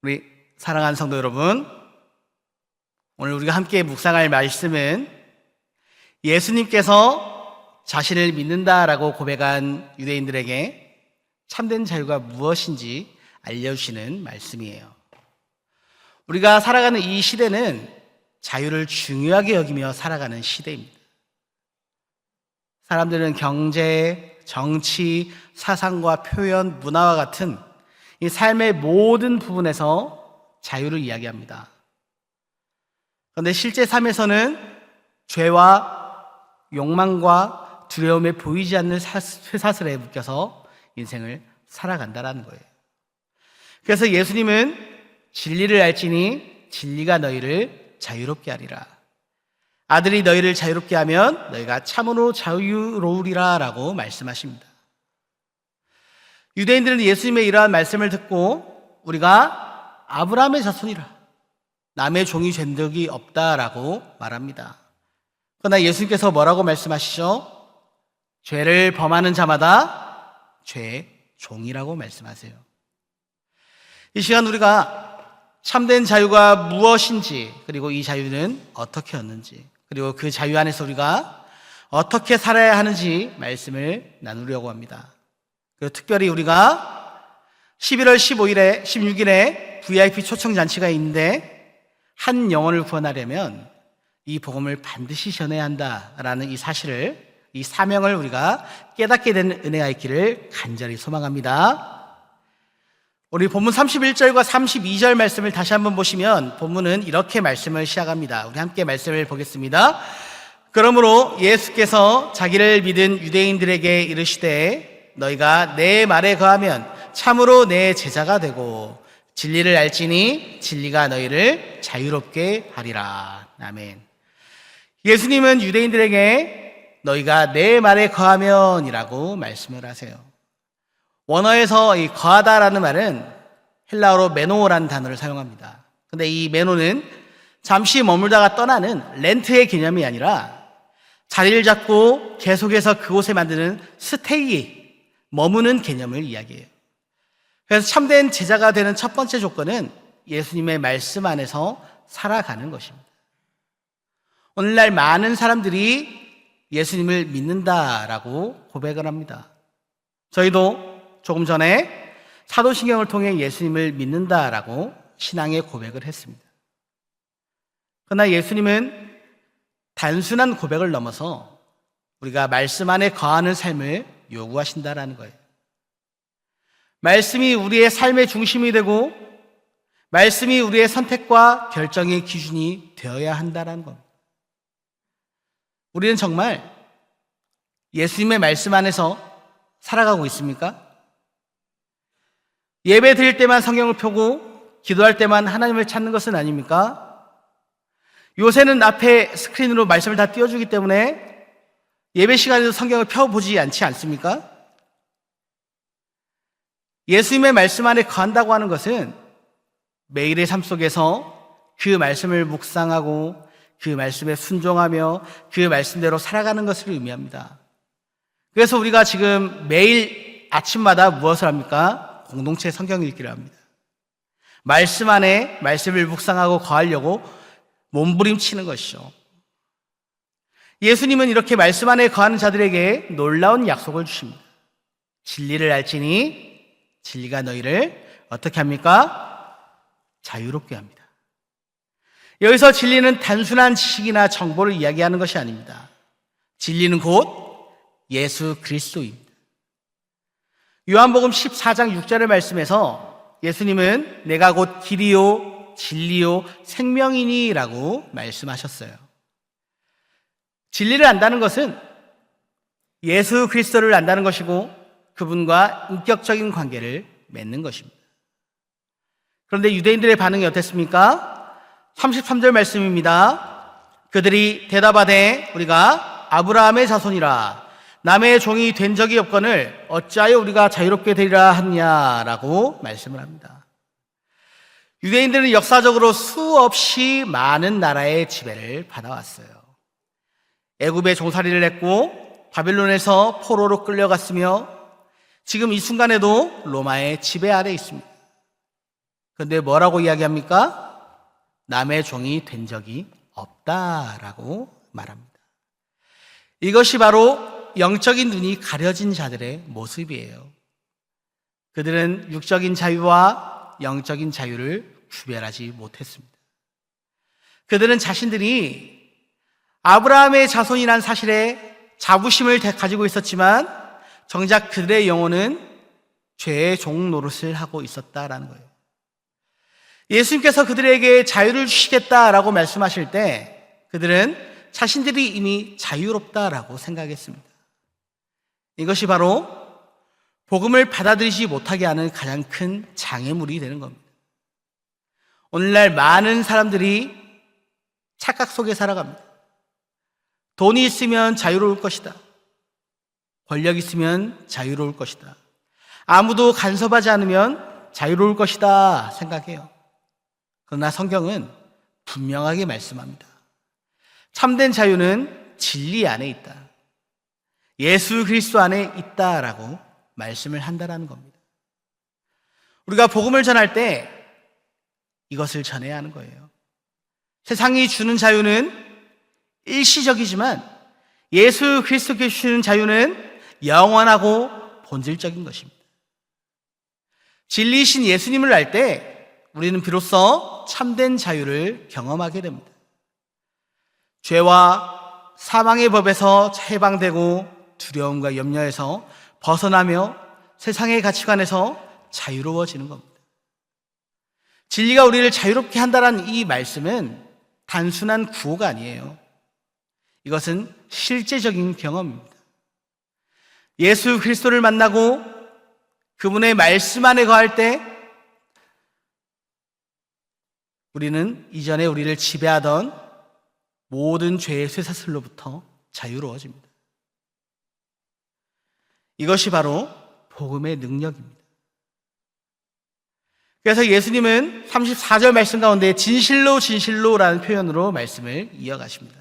우리 사랑하는 성도 여러분, 오늘 우리가 함께 묵상할 말씀은 예수님께서 자신을 믿는다라고 고백한 유대인들에게 참된 자유가 무엇인지 알려주시는 말씀이에요. 우리가 살아가는 이 시대는 자유를 중요하게 여기며 살아가는 시대입니다. 사람들은 경제, 정치, 사상과 표현, 문화와 같은 이 삶의 모든 부분에서 자유를 이야기합니다. 그런데 실제 삶에서는 죄와 욕망과 두려움에 보이지 않는 쇠사슬에 묶여서 인생을 살아간다는 거예요. 그래서 예수님은 진리를 알지니 진리가 너희를 자유롭게 하리라. 아들이 너희를 자유롭게 하면 너희가 참으로 자유로우리라 라고 말씀하십니다. 유대인들은 예수님의 이러한 말씀을 듣고 우리가 아브라함의 자손이라, 남의 종이 된 적이 없다라고 말합니다. 그러나 예수님께서 뭐라고 말씀하시죠? 죄를 범하는 자마다 죄의 종이라고 말씀하세요. 이 시간 우리가 참된 자유가 무엇인지, 그리고 이 자유는 어떻게 얻는지, 그리고 그 자유 안에서 우리가 어떻게 살아야 하는지 말씀을 나누려고 합니다. 그리고 특별히 우리가 11월 15일에 16일에 VIP 초청잔치가 있는데 한 영혼을 구원하려면 이 복음을 반드시 전해야 한다라는 이 사실을, 이 사명을 우리가 깨닫게 되는 은혜가 있기를 간절히 소망합니다. 우리 본문 31절과 32절 말씀을 다시 한번 보시면 본문은 이렇게 말씀을 시작합니다. 우리 함께 말씀을 보겠습니다. 그러므로 예수께서 자기를 믿은 유대인들에게 이르시되 너희가 내 말에 거하면 참으로 내 제자가 되고 진리를 알지니 진리가 너희를 자유롭게 하리라. 아멘. 예수님은 유대인들에게 너희가 내 말에 거하면 이라고 말씀을 하세요. 원어에서 이 거하다라는 말은 헬라어로 메노라는 단어를 사용합니다. 근데 이 메노는 잠시 머물다가 떠나는 렌트의 개념이 아니라 자리를 잡고 계속해서 그곳에 만드는 스테이, 머무는 개념을 이야기해요. 그래서 참된 제자가 되는 첫 번째 조건은 예수님의 말씀 안에서 살아가는 것입니다. 오늘날 많은 사람들이 예수님을 믿는다라고 고백을 합니다. 저희도 조금 전에 사도신경을 통해 예수님을 믿는다라고 신앙의 고백을 했습니다. 그러나 예수님은 단순한 고백을 넘어서 우리가 말씀 안에 거하는 삶을 요구하신다라는 거예요. 말씀이 우리의 삶의 중심이 되고 말씀이 우리의 선택과 결정의 기준이 되어야 한다는 겁니다. 우리는 정말 예수님의 말씀 안에서 살아가고 있습니까? 예배 드릴 때만 성경을 펴고 기도할 때만 하나님을 찾는 것은 아닙니까? 요새는 앞에 스크린으로 말씀을 다 띄워주기 때문에 예배 시간에도 성경을 펴보지 않지 않습니까? 예수님의 말씀 안에 거한다고 하는 것은 매일의 삶 속에서 그 말씀을 묵상하고 그 말씀에 순종하며 그 말씀대로 살아가는 것을 의미합니다. 그래서 우리가 지금 매일 아침마다 무엇을 합니까? 공동체 성경 읽기를 합니다. 말씀 안에 말씀을 묵상하고 거하려고 몸부림치는 것이죠. 예수님은 이렇게 말씀 안에 거하는 자들에게 놀라운 약속을 주십니다. 진리를 알지니 진리가 너희를 어떻게 합니까? 자유롭게 합니다. 여기서 진리는 단순한 지식이나 정보를 이야기하는 것이 아닙니다. 진리는 곧 예수 그리스도입니다. 요한복음 14장 6절의 말씀에서 예수님은 내가 곧 길이요 진리요 생명이니 라고 말씀하셨어요. 진리를 안다는 것은 예수 그리스도를 안다는 것이고 그분과 인격적인 관계를 맺는 것입니다. 그런데 유대인들의 반응이 어땠습니까? 33절 말씀입니다. 그들이 대답하되 우리가 아브라함의 자손이라 남의 종이 된 적이 없거늘 어찌하여 우리가 자유롭게 되리라 하느냐라고 말씀을 합니다. 유대인들은 역사적으로 수없이 많은 나라의 지배를 받아왔어요. 애굽에 종살이를 했고 바빌론에서 포로로 끌려갔으며 지금 이 순간에도 로마의 지배 아래 있습니다. 그런데 뭐라고 이야기합니까? 남의 종이 된 적이 없다라고 말합니다. 이것이 바로 영적인 눈이 가려진 자들의 모습이에요. 그들은 육적인 자유와 영적인 자유를 구별하지 못했습니다. 그들은 자신들이 아브라함의 자손이란 사실에 자부심을 가지고 있었지만 정작 그들의 영혼은 죄의 종 노릇을 하고 있었다라는 거예요. 예수님께서 그들에게 자유를 주시겠다라고 말씀하실 때 그들은 자신들이 이미 자유롭다라고 생각했습니다. 이것이 바로 복음을 받아들이지 못하게 하는 가장 큰 장애물이 되는 겁니다. 오늘날 많은 사람들이 착각 속에 살아갑니다. 돈이 있으면 자유로울 것이다. 권력 있으면 자유로울 것이다. 아무도 간섭하지 않으면 자유로울 것이다 생각해요. 그러나 성경은 분명하게 말씀합니다. 참된 자유는 진리 안에 있다. 예수 그리스도 안에 있다라고 말씀을 한다라는 겁니다. 우리가 복음을 전할 때 이것을 전해야 하는 거예요. 세상이 주는 자유는 일시적이지만 예수 그리스도께 주시는 자유는 영원하고 본질적인 것입니다. 진리이신 예수님을 알 때 우리는 비로소 참된 자유를 경험하게 됩니다. 죄와 사망의 법에서 해방되고 두려움과 염려에서 벗어나며 세상의 가치관에서 자유로워지는 겁니다. 진리가 우리를 자유롭게 한다는 이 말씀은 단순한 구호가 아니에요. 이것은 실제적인 경험입니다. 예수 그리스도를 만나고 그분의 말씀 안에 거할 때 우리는 이전에 우리를 지배하던 모든 죄의 쇠사슬로부터 자유로워집니다. 이것이 바로 복음의 능력입니다. 그래서 예수님은 34절 말씀 가운데 진실로 진실로라는 표현으로 말씀을 이어가십니다.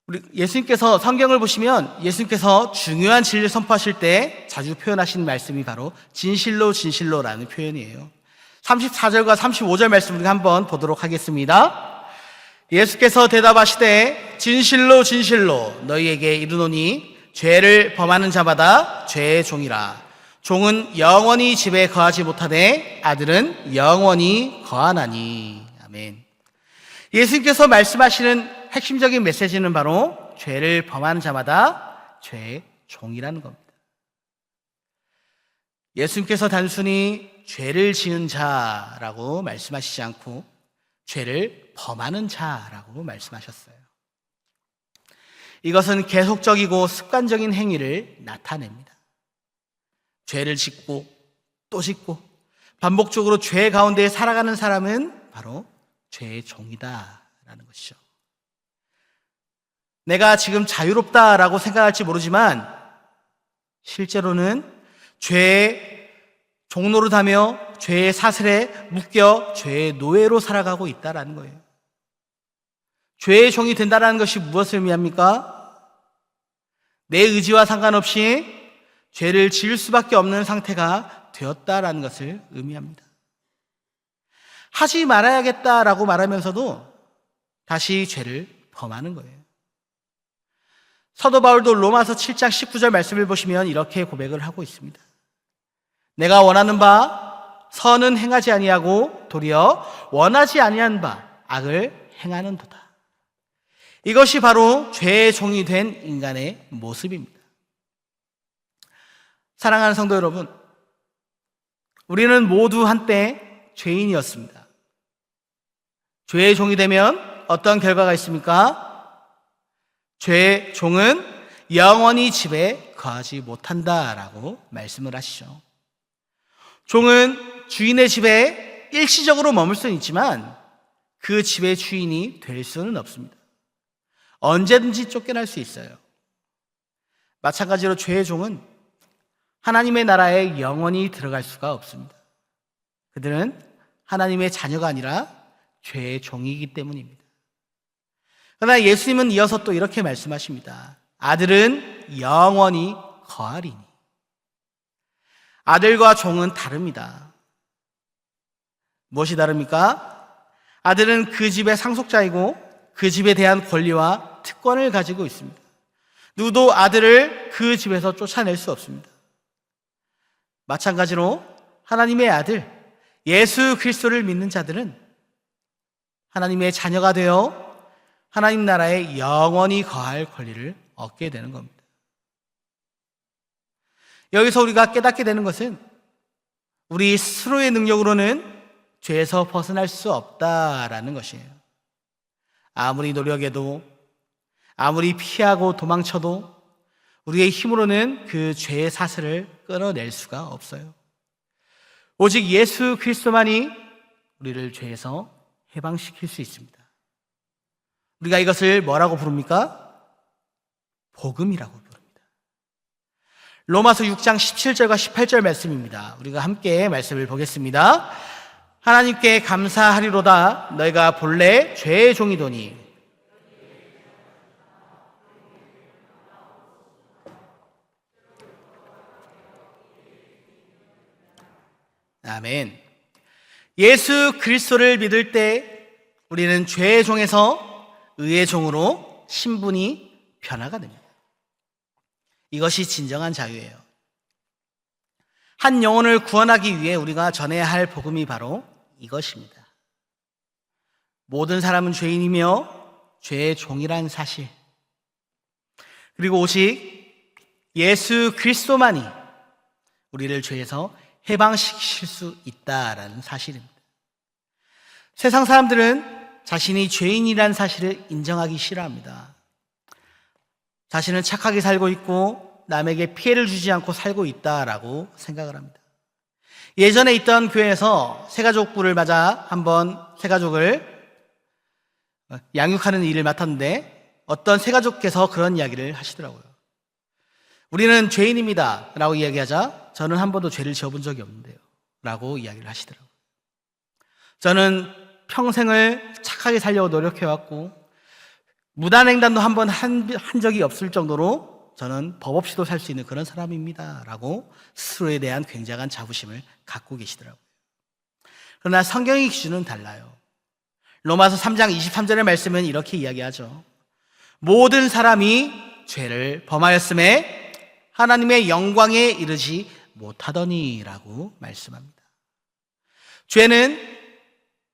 우리 예수님께서 성경을 보시면 예수님께서 중요한 진리를 선포하실 때 자주 표현하신 말씀이 바로 진실로 진실로라는 표현이에요. 34절과 35절 말씀 우리가 한번 보도록 하겠습니다. 예수께서 대답하시되 진실로 진실로 너희에게 이르노니 죄를 범하는 자마다 죄의 종이라. 종은 영원히 집에 거하지 못하되 아들은 영원히 거하나니. 아멘. 예수님께서 말씀하시는 핵심적인 메시지는 바로 죄를 범하는 자마다 죄의 종이라는 겁니다. 예수님께서 단순히 죄를 지은 자라고 말씀하시지 않고 죄를 범하는 자라고 말씀하셨어요. 이것은 계속적이고 습관적인 행위를 나타냅니다. 죄를 짓고 또 짓고 반복적으로 죄 가운데 살아가는 사람은 바로 죄의 종이다라는 것이죠. 내가 지금 자유롭다라고 생각할지 모르지만 실제로는 죄의 종노릇하며 죄의 사슬에 묶여 죄의 노예로 살아가고 있다라는 거예요. 죄의 종이 된다는 것이 무엇을 의미합니까? 내 의지와 상관없이 죄를 지을 수밖에 없는 상태가 되었다라는 것을 의미합니다. 하지 말아야겠다라고 말하면서도 다시 죄를 범하는 거예요. 사도 바울도 로마서 7장 19절 말씀을 보시면 이렇게 고백을 하고 있습니다. 내가 원하는 바 선은 행하지 아니하고 도리어 원하지 아니한 바 악을 행하는도다. 이것이 바로 죄의 종이 된 인간의 모습입니다. 사랑하는 성도 여러분, 우리는 모두 한때 죄인이었습니다. 죄의 종이 되면 어떤 결과가 있습니까? 죄의 종은 영원히 집에 거하지 못한다라고 말씀을 하시죠. 종은 주인의 집에 일시적으로 머물 수는 있지만 그 집의 주인이 될 수는 없습니다. 언제든지 쫓겨날 수 있어요. 마찬가지로 죄의 종은 하나님의 나라에 영원히 들어갈 수가 없습니다. 그들은 하나님의 자녀가 아니라 죄의 종이기 때문입니다. 그러나 예수님은 이어서 또 이렇게 말씀하십니다. 아들은 영원히 거하리니. 아들과 종은 다릅니다. 무엇이 다릅니까? 아들은 그 집의 상속자이고 그 집에 대한 권리와 특권을 가지고 있습니다. 누구도 아들을 그 집에서 쫓아낼 수 없습니다. 마찬가지로 하나님의 아들 예수 그리스도를 믿는 자들은 하나님의 자녀가 되어 하나님 나라에 영원히 거할 권리를 얻게 되는 겁니다. 여기서 우리가 깨닫게 되는 것은 우리 스스로의 능력으로는 죄에서 벗어날 수 없다라는 것이에요. 아무리 노력해도, 아무리 피하고 도망쳐도 우리의 힘으로는 그 죄의 사슬을 끊어낼 수가 없어요. 오직 예수 그리스도만이 우리를 죄에서 해방시킬 수 있습니다. 우리가 이것을 뭐라고 부릅니까? 복음이라고 부릅니다. 로마서 6장 17절과 18절 말씀입니다. 우리가 함께 말씀을 보겠습니다. 하나님께 감사하리로다. 너희가 본래 죄의 종이더니 아멘. 예수 그리스도를 믿을 때 우리는 죄의 종에서 의의 종으로 신분이 변화가 됩니다. 이것이 진정한 자유예요. 한 영혼을 구원하기 위해 우리가 전해야 할 복음이 바로 이것입니다. 모든 사람은 죄인이며 죄의 종이란 사실, 그리고 오직 예수 그리스도만이 우리를 죄에서 해방시킬 수 있다라는 사실입니다. 세상 사람들은 자신이 죄인이라는 사실을 인정하기 싫어합니다. 자신은 착하게 살고 있고 남에게 피해를 주지 않고 살고 있다라고 생각을 합니다. 예전에 있던 교회에서 새가족부를 맞아 한번 새가족을 양육하는 일을 맡았는데 어떤 새가족께서 그런 이야기를 하시더라고요. 우리는 죄인입니다 라고 이야기하자 저는 한 번도 죄를 지어본 적이 없는데요 라고 이야기를 하시더라고요. 저는 평생을 착하게 살려고 노력해왔고 무단횡단도 한 번 한 적이 없을 정도로 저는 법 없이도 살 수 있는 그런 사람입니다 라고 스스로에 대한 굉장한 자부심을 갖고 계시더라고요. 그러나 성경의 기준은 달라요. 로마서 3장 23절의 말씀은 이렇게 이야기하죠. 모든 사람이 죄를 범하였음에 하나님의 영광에 이르지 못하더니 라고 말씀합니다. 죄는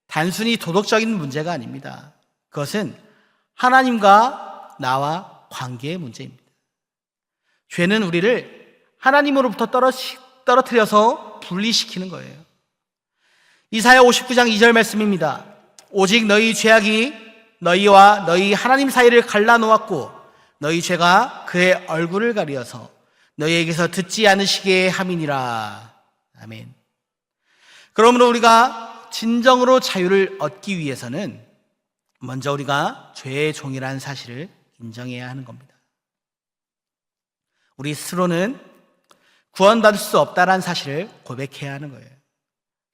단순히 도덕적인 문제가 아닙니다. 그것은 하나님과 나와 관계의 문제입니다. 죄는 우리를 하나님으로부터 떨어뜨려서 분리시키는 거예요. 이사야 59장 2절 말씀입니다. 오직 너희 죄악이 너희와 너희 하나님 사이를 갈라놓았고 너희 죄가 그의 얼굴을 가리어서 너희에게서 듣지 않으시게 함이니라. 아멘. 그러므로 우리가 진정으로 자유를 얻기 위해서는 먼저 우리가 죄의 종이라는 사실을 인정해야 하는 겁니다. 우리 스스로는 구원받을 수 없다는 사실을 고백해야 하는 거예요.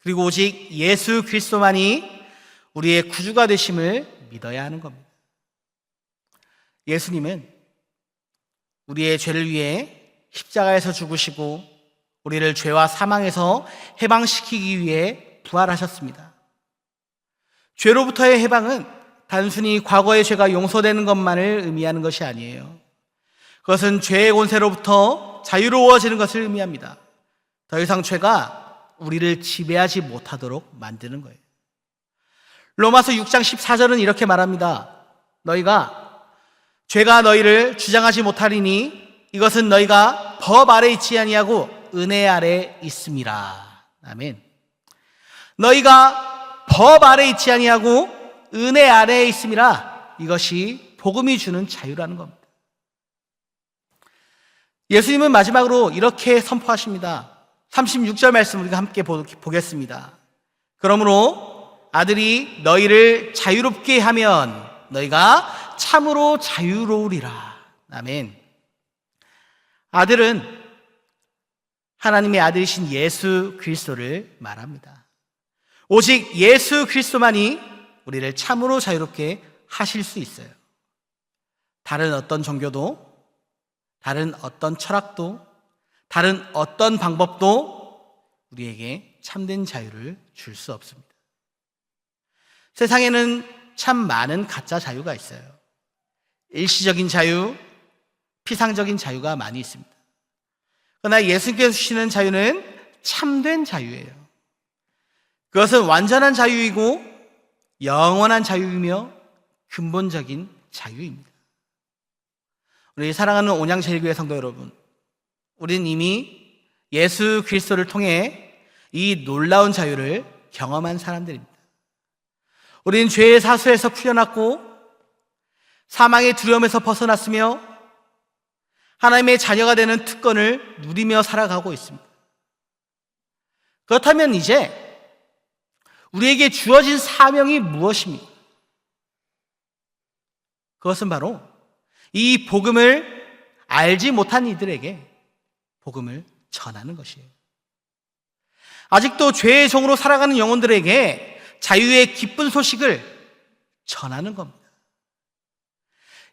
그리고 오직 예수 그리스도만이 우리의 구주가 되심을 믿어야 하는 겁니다. 예수님은 우리의 죄를 위해 십자가에서 죽으시고 우리를 죄와 사망에서 해방시키기 위해 부활하셨습니다. 죄로부터의 해방은 단순히 과거의 죄가 용서되는 것만을 의미하는 것이 아니에요. 그것은 죄의 권세로부터 자유로워지는 것을 의미합니다. 더 이상 죄가 우리를 지배하지 못하도록 만드는 거예요. 로마서 6장 14절은 이렇게 말합니다. 너희가 죄가 너희를 주장하지 못하리니 이것은 너희가 법 아래 있지 아니하고 은혜 아래 있음이라. 아멘. 너희가 법 아래 있지 아니하고 은혜 아래에 있음이라. 이것이 복음이 주는 자유라는 겁니다. 예수님은 마지막으로 이렇게 선포하십니다. 36절 말씀 우리가 함께 보겠습니다. 그러므로 아들이 너희를 자유롭게 하면 너희가 참으로 자유로우리라. 아멘. 아들은 하나님의 아들이신 예수 그리스도를 말합니다. 오직 예수 그리스도만이 우리를 참으로 자유롭게 하실 수 있어요. 다른 어떤 종교도, 다른 어떤 철학도, 다른 어떤 방법도 우리에게 참된 자유를 줄 수 없습니다. 세상에는 참 많은 가짜 자유가 있어요. 일시적인 자유, 피상적인 자유가 많이 있습니다. 그러나 예수님께서 주시는 자유는 참된 자유예요. 그것은 완전한 자유이고 영원한 자유이며 근본적인 자유입니다. 우리 사랑하는 온양제일교회 성도 여러분, 우리는 이미 예수 그리스도를 통해 이 놀라운 자유를 경험한 사람들입니다. 우리는 죄의 사수에서 풀려났고 사망의 두려움에서 벗어났으며 하나님의 자녀가 되는 특권을 누리며 살아가고 있습니다. 그렇다면 이제 우리에게 주어진 사명이 무엇입니까? 그것은 바로 이 복음을 알지 못한 이들에게 복음을 전하는 것이에요. 아직도 죄의 종으로 살아가는 영혼들에게 자유의 기쁜 소식을 전하는 겁니다.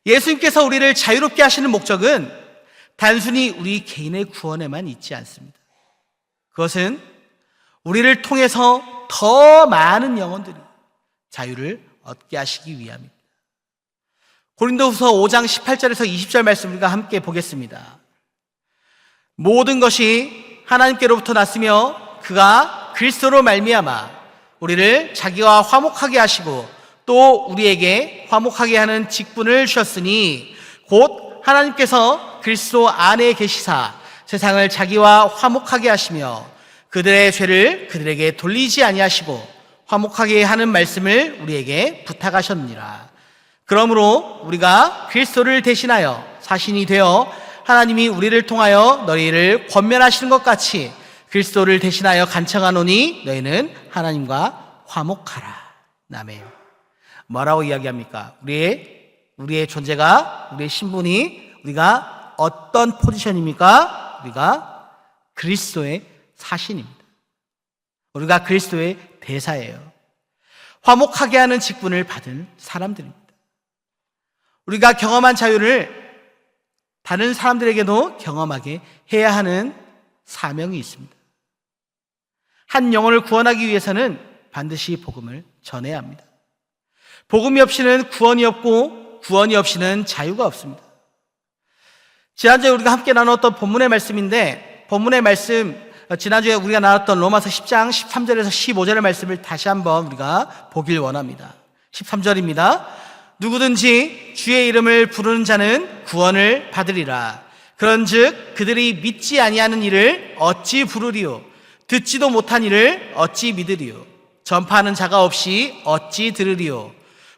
예수님께서 우리를 자유롭게 하시는 목적은 단순히 우리 개인의 구원에만 있지 않습니다. 그것은 우리를 통해서 더 많은 영혼들이 자유를 얻게 하시기 위함입니다. 고린도후서 5장 18절에서 20절 말씀 우리가 함께 보겠습니다. 모든 것이 하나님께로부터 났으며 그가 그리스도로 말미암아 우리를 자기와 화목하게 하시고 또 우리에게 화목하게 하는 직분을 주셨으니 곧 하나님께서 그리스도 안에 계시사 세상을 자기와 화목하게 하시며 그들의 죄를 그들에게 돌리지 아니하시고 화목하게 하는 말씀을 우리에게 부탁하셨느니라. 그러므로 우리가 그리스도를 대신하여 사신이 되어 하나님이 우리를 통하여 너희를 권면하시는 것 같이 그리스도를 대신하여 간청하노니 너희는 하나님과 화목하라. 아멘. 뭐라고 이야기합니까? 우리의 존재가, 우리의 신분이, 우리가 어떤 포지션입니까? 우리가 그리스도의 사신입니다. 우리가 그리스도의 대사예요. 화목하게 하는 직분을 받은 사람들입니다. 우리가 경험한 자유를 다른 사람들에게도 경험하게 해야 하는 사명이 있습니다. 한 영혼을 구원하기 위해서는 반드시 복음을 전해야 합니다. 복음이 없이는 구원이 없고 구원이 없이는 자유가 없습니다. 지난주에 우리가 함께 나눴던 본문의 말씀인데, 본문의 말씀, 지난주에 우리가 나눴던 로마서 10장 13절에서 15절의 말씀을 다시 한번 우리가 보길 원합니다. 13절입니다. 누구든지 주의 이름을 부르는 자는 구원을 받으리라. 그런즉 그들이 믿지 아니하는 이를 어찌 부르리요? 듣지도 못한 이를 어찌 믿으리요? 전파하는 자가 없이 어찌 들으리요?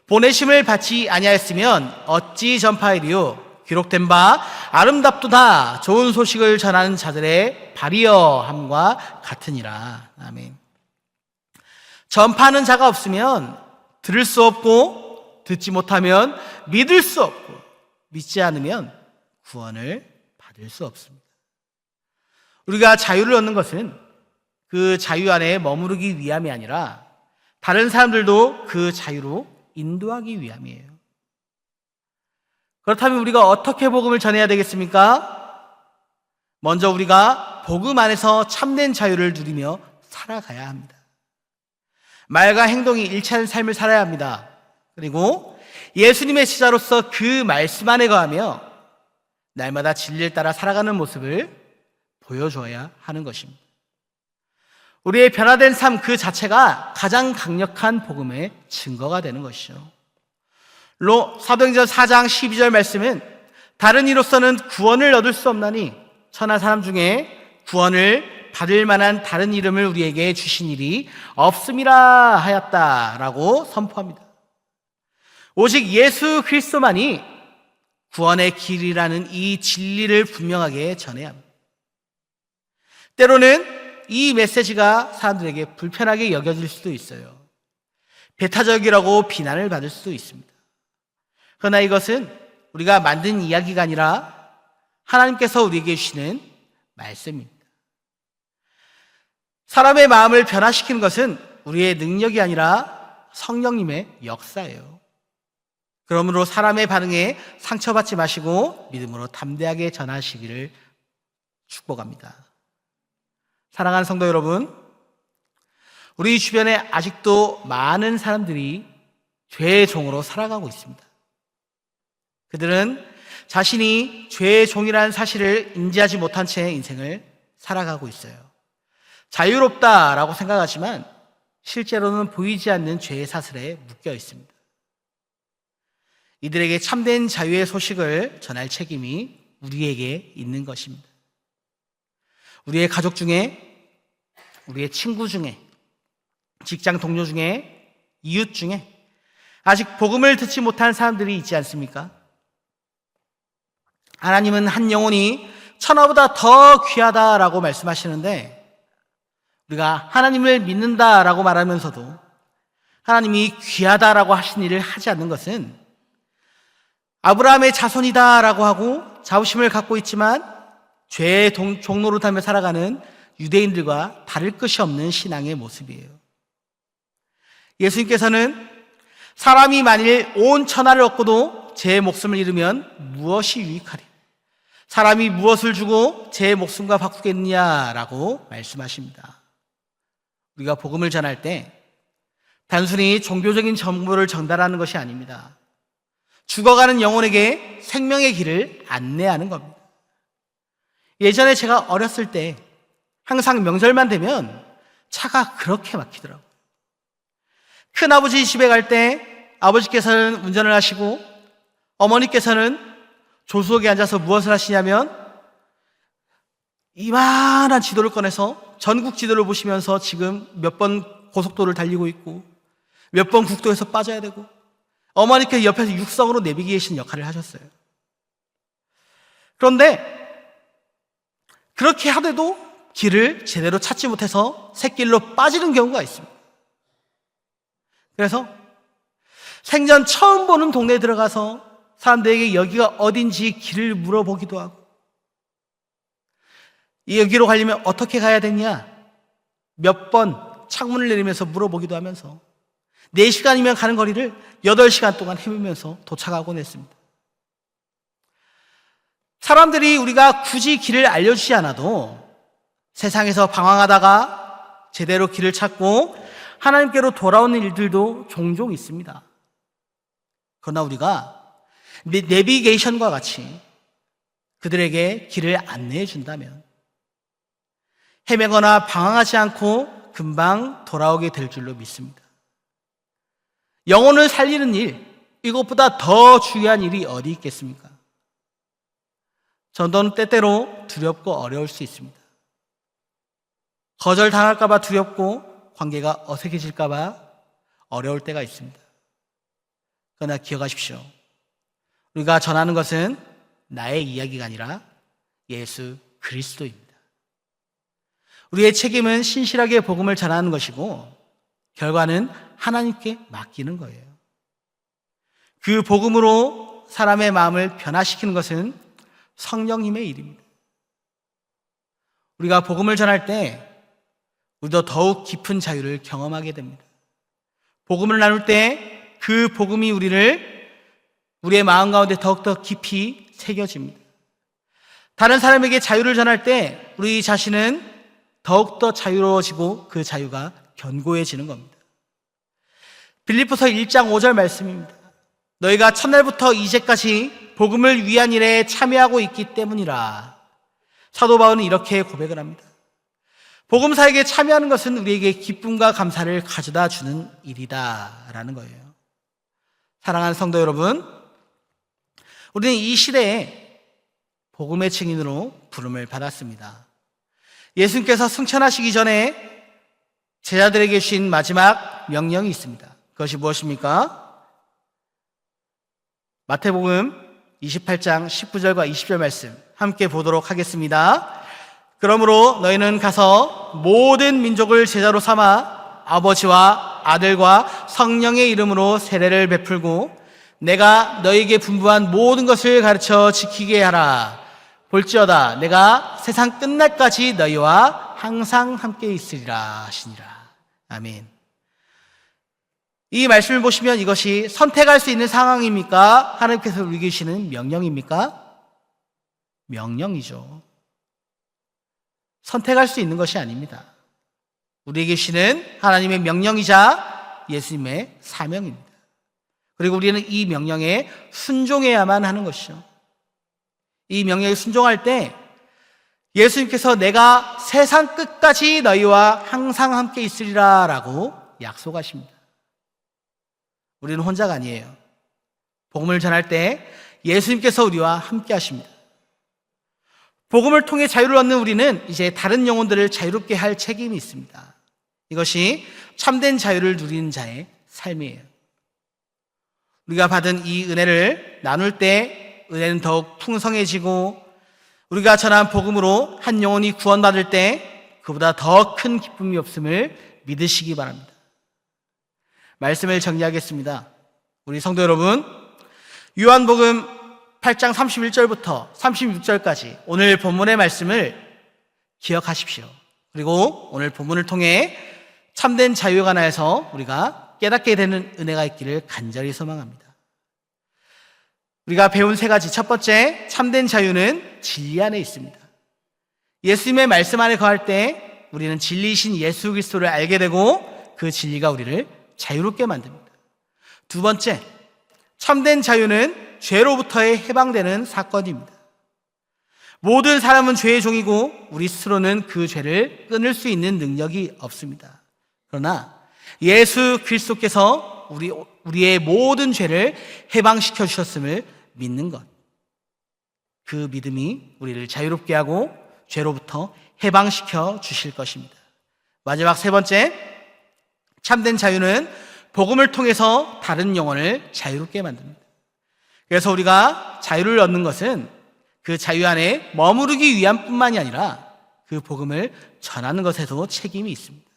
보내심을 받지 아니하였으면 어찌 전파하리요? 기록된 바 아름답도다 좋은 소식을 전하는 자들의 발이여 함과 같으니라. 아멘. 전파하는 자가 없으면 들을 수 없고 듣지 못하면 믿을 수 없고 믿지 않으면 구원을 받을 수 없습니다. 우리가 자유를 얻는 것은 그 자유 안에 머무르기 위함이 아니라 다른 사람들도 그 자유로 인도하기 위함이에요. 그렇다면 우리가 어떻게 복음을 전해야 되겠습니까? 먼저 우리가 복음 안에서 참된 자유를 누리며 살아가야 합니다. 말과 행동이 일치하는 삶을 살아야 합니다. 그리고 예수님의 제자로서 그 말씀 안에 거하며 날마다 진리를 따라 살아가는 모습을 보여줘야 하는 것입니다. 우리의 변화된 삶 그 자체가 가장 강력한 복음의 증거가 되는 것이죠. 사도행전 4장 12절 말씀은 다른 이로서는 구원을 얻을 수 없나니 천하 사람 중에 구원을 받을 만한 다른 이름을 우리에게 주신 일이 없음이라 하였다라고 선포합니다. 오직 예수 그리스도만이 구원의 길이라는 이 진리를 분명하게 전해야 합니다. 때로는 이 메시지가 사람들에게 불편하게 여겨질 수도 있어요. 배타적이라고 비난을 받을 수도 있습니다. 그러나 이것은 우리가 만든 이야기가 아니라 하나님께서 우리에게 주시는 말씀입니다. 사람의 마음을 변화시키는 것은 우리의 능력이 아니라 성령님의 역사예요. 그러므로 사람의 반응에 상처받지 마시고 믿음으로 담대하게 전하시기를 축복합니다. 사랑하는 성도 여러분, 우리 주변에 아직도 많은 사람들이 죄의 종으로 살아가고 있습니다. 그들은 자신이 죄의 종이라는 사실을 인지하지 못한 채 인생을 살아가고 있어요. 자유롭다라고 생각하지만 실제로는 보이지 않는 죄의 사슬에 묶여 있습니다. 이들에게 참된 자유의 소식을 전할 책임이 우리에게 있는 것입니다. 우리의 가족 중에, 우리의 친구 중에, 직장 동료 중에, 이웃 중에 아직 복음을 듣지 못한 사람들이 있지 않습니까? 하나님은 한 영혼이 천하보다 더 귀하다라고 말씀하시는데, 우리가 하나님을 믿는다라고 말하면서도 하나님이 귀하다라고 하신 일을 하지 않는 것은 아브라함의 자손이다라고 하고 자부심을 갖고 있지만 죄의 종로를 타며 살아가는 유대인들과 다를 것이 없는 신앙의 모습이에요. 예수님께서는 사람이 만일 온 천하를 얻고도 제 목숨을 잃으면 무엇이 유익하리? 사람이 무엇을 주고 제 목숨과 바꾸겠느냐라고 말씀하십니다. 우리가 복음을 전할 때 단순히 종교적인 정보를 전달하는 것이 아닙니다. 죽어가는 영혼에게 생명의 길을 안내하는 겁니다. 예전에 제가 어렸을 때 항상 명절만 되면 차가 그렇게 막히더라고요. 큰아버지 집에 갈 때 아버지께서는 운전을 하시고 어머니께서는 조수석에 앉아서 무엇을 하시냐면 이만한 지도를 꺼내서 전국 지도를 보시면서 지금 몇 번 고속도로를 달리고 있고 몇 번 국도에서 빠져야 되고, 어머니께서 옆에서 육성으로 내비게이션 역할을 하셨어요. 그런데 그렇게 하더라도 길을 제대로 찾지 못해서 샛길로 빠지는 경우가 있습니다. 그래서 생전 처음 보는 동네에 들어가서 사람들에게 여기가 어딘지 길을 물어보기도 하고, 여기로 가려면 어떻게 가야 되냐 몇 번 창문을 내리면서 물어보기도 하면서 4시간이면 가는 거리를 8시간 동안 헤매면서 도착하곤 했습니다. 사람들이 우리가 굳이 길을 알려주지 않아도 세상에서 방황하다가 제대로 길을 찾고 하나님께로 돌아오는 일들도 종종 있습니다. 그러나 우리가 내비게이션과 같이 그들에게 길을 안내해 준다면 헤매거나 방황하지 않고 금방 돌아오게 될 줄로 믿습니다. 영혼을 살리는 일, 이것보다 더 중요한 일이 어디 있겠습니까? 전도는 때때로 두렵고 어려울 수 있습니다. 거절당할까봐 두렵고 관계가 어색해질까봐 어려울 때가 있습니다. 그러나 기억하십시오. 우리가 전하는 것은 나의 이야기가 아니라 예수 그리스도입니다. 우리의 책임은 신실하게 복음을 전하는 것이고 결과는 하나님께 맡기는 거예요. 그 복음으로 사람의 마음을 변화시키는 것은 성령님의 일입니다. 우리가 복음을 전할 때 우리도 더욱 깊은 자유를 경험하게 됩니다. 복음을 나눌 때 그 복음이 우리의 마음 가운데 더욱더 깊이 새겨집니다. 다른 사람에게 자유를 전할 때 우리 자신은 더욱더 자유로워지고 그 자유가 견고해지는 겁니다. 빌립보서 1장 5절 말씀입니다. 너희가 첫날부터 이제까지 복음을 위한 일에 참여하고 있기 때문이라. 사도 바울은 이렇게 고백을 합니다. 복음 사역에 참여하는 것은 우리에게 기쁨과 감사를 가져다 주는 일이다라는 거예요. 사랑하는 성도 여러분, 우리는 이 시대에 복음의 증인으로 부름을 받았습니다. 예수님께서 승천하시기 전에 제자들에게 주신 마지막 명령이 있습니다. 그것이 무엇입니까? 마태복음 28장 19절과 20절 말씀 함께 보도록 하겠습니다. 그러므로 너희는 가서 모든 민족을 제자로 삼아 아버지와 아들과 성령의 이름으로 세례를 베풀고 내가 너희에게 분부한 모든 것을 가르쳐 지키게 하라. 볼지어다 내가 세상 끝날까지 너희와 항상 함께 있으리라 하시니라. 아멘. 이 말씀을 보시면 이것이 선택할 수 있는 상황입니까? 하나님께서 우리에게 주시는 명령입니까? 명령이죠. 선택할 수 있는 것이 아닙니다. 우리에게 주시는 하나님의 명령이자 예수님의 사명입니다. 그리고 우리는 이 명령에 순종해야만 하는 것이죠. 이 명령에 순종할 때 예수님께서 내가 세상 끝까지 너희와 항상 함께 있으리라 라고 약속하십니다. 우리는 혼자가 아니에요. 복음을 전할 때 예수님께서 우리와 함께 하십니다. 복음을 통해 자유를 얻는 우리는 이제 다른 영혼들을 자유롭게 할 책임이 있습니다. 이것이 참된 자유를 누리는 자의 삶이에요. 우리가 받은 이 은혜를 나눌 때 은혜는 더욱 풍성해지고, 우리가 전한 복음으로 한 영혼이 구원받을 때 그보다 더 큰 기쁨이 없음을 믿으시기 바랍니다. 말씀을 정리하겠습니다. 우리 성도 여러분, 요한복음 8장 31절부터 36절까지 오늘 본문의 말씀을 기억하십시오. 그리고 오늘 본문을 통해 참된 자유에 관하여서 우리가 깨닫게 되는 은혜가 있기를 간절히 소망합니다. 우리가 배운 세 가지, 첫 번째, 참된 자유는 진리 안에 있습니다. 예수님의 말씀 안에 거할 때 우리는 진리이신 예수 그리스도를 알게 되고 그 진리가 우리를 자유롭게 만듭니다. 두 번째, 참된 자유는 죄로부터의 해방되는 사건입니다. 모든 사람은 죄의 종이고 우리 스스로는 그 죄를 끊을 수 있는 능력이 없습니다. 그러나 예수 그리스도께서 우리의 모든 죄를 해방시켜 주셨음을 믿는 것, 그 믿음이 우리를 자유롭게 하고 죄로부터 해방시켜 주실 것입니다. 마지막 세 번째, 참된 자유는 복음을 통해서 다른 영혼을 자유롭게 만듭니다. 그래서 우리가 자유를 얻는 것은 그 자유 안에 머무르기 위함 뿐만이 아니라 그 복음을 전하는 것에도 책임이 있습니다.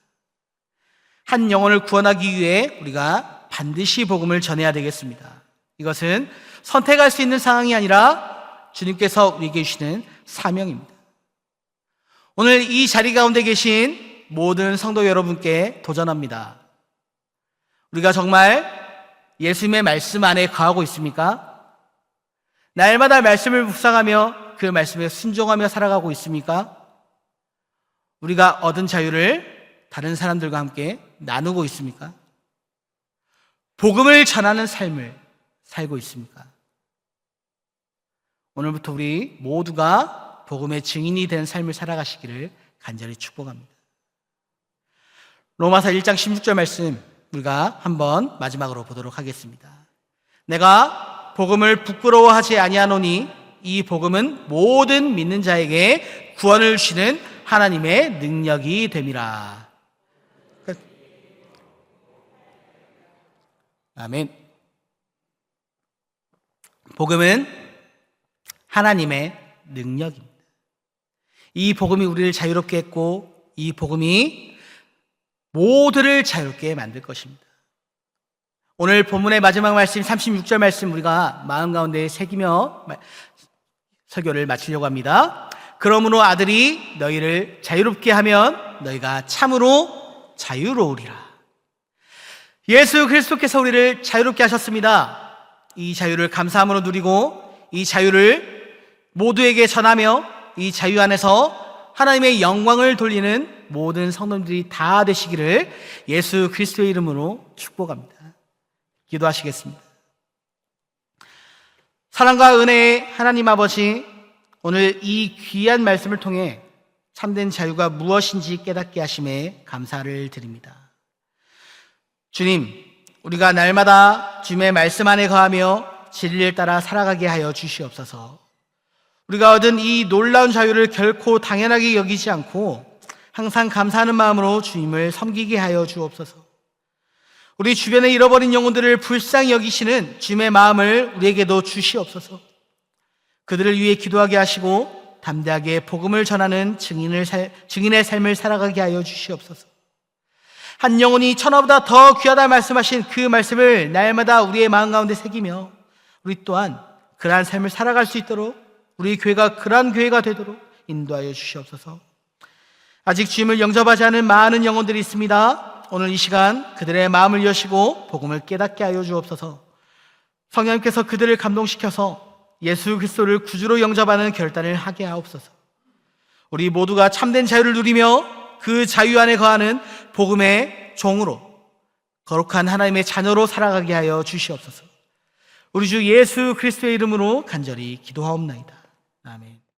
한 영혼을 구원하기 위해 우리가 반드시 복음을 전해야 되겠습니다. 이것은 선택할 수 있는 상황이 아니라 주님께서 우리에게 주시는 사명입니다. 오늘 이 자리 가운데 계신 모든 성도 여러분께 도전합니다. 우리가 정말 예수님의 말씀 안에 거하고 있습니까? 날마다 말씀을 묵상하며 그 말씀에 순종하며 살아가고 있습니까? 우리가 얻은 자유를 다른 사람들과 함께 나누고 있습니까? 복음을 전하는 삶을 살고 있습니까? 오늘부터 우리 모두가 복음의 증인이 된 삶을 살아가시기를 간절히 축복합니다. 로마서 1장 16절 말씀 우리가 한번 마지막으로 보도록 하겠습니다. 내가 복음을 부끄러워하지 아니하노니 이 복음은 모든 믿는 자에게 구원을 주시는 하나님의 능력이 됨이라. 아멘. 복음은 하나님의 능력입니다. 이 복음이 우리를 자유롭게 했고 이 복음이 모두를 자유롭게 만들 것입니다. 오늘 본문의 마지막 말씀 36절 말씀 우리가 마음 가운데 새기며 설교를 마치려고 합니다. 그러므로 아들이 너희를 자유롭게 하면 너희가 참으로 자유로우리라. 예수 그리스도께서 우리를 자유롭게 하셨습니다. 이 자유를 감사함으로 누리고 이 자유를 모두에게 전하며 이 자유 안에서 하나님의 영광을 돌리는 모든 성도들이 다 되시기를 예수 그리스도의 이름으로 축복합니다. 기도하시겠습니다. 사랑과 은혜의 하나님 아버지, 오늘 이 귀한 말씀을 통해 참된 자유가 무엇인지 깨닫게 하심에 감사를 드립니다. 주님, 우리가 날마다 주님의 말씀 안에 거하며 진리를 따라 살아가게 하여 주시옵소서. 우리가 얻은 이 놀라운 자유를 결코 당연하게 여기지 않고 항상 감사하는 마음으로 주님을 섬기게 하여 주옵소서. 우리 주변에 잃어버린 영혼들을 불쌍히 여기시는 주님의 마음을 우리에게도 주시옵소서. 그들을 위해 기도하게 하시고 담대하게 복음을 전하는 증인의 삶을 살아가게 하여 주시옵소서. 한 영혼이 천하보다 더 귀하다 말씀하신 그 말씀을 날마다 우리의 마음 가운데 새기며 우리 또한 그러한 삶을 살아갈 수 있도록 우리 교회가 그러한 교회가 되도록 인도하여 주시옵소서. 아직 주님을 영접하지 않은 많은 영혼들이 있습니다. 오늘 이 시간 그들의 마음을 여시고 복음을 깨닫게 하여 주옵소서. 성령님께서 그들을 감동시켜서 예수 그리스도를 구주로 영접하는 결단을 하게 하옵소서. 우리 모두가 참된 자유를 누리며 그 자유 안에 거하는 복음의 종으로 거룩한 하나님의 자녀로 살아가게 하여 주시옵소서. 우리 주 예수 그리스도의 이름으로 간절히 기도하옵나이다. 아멘.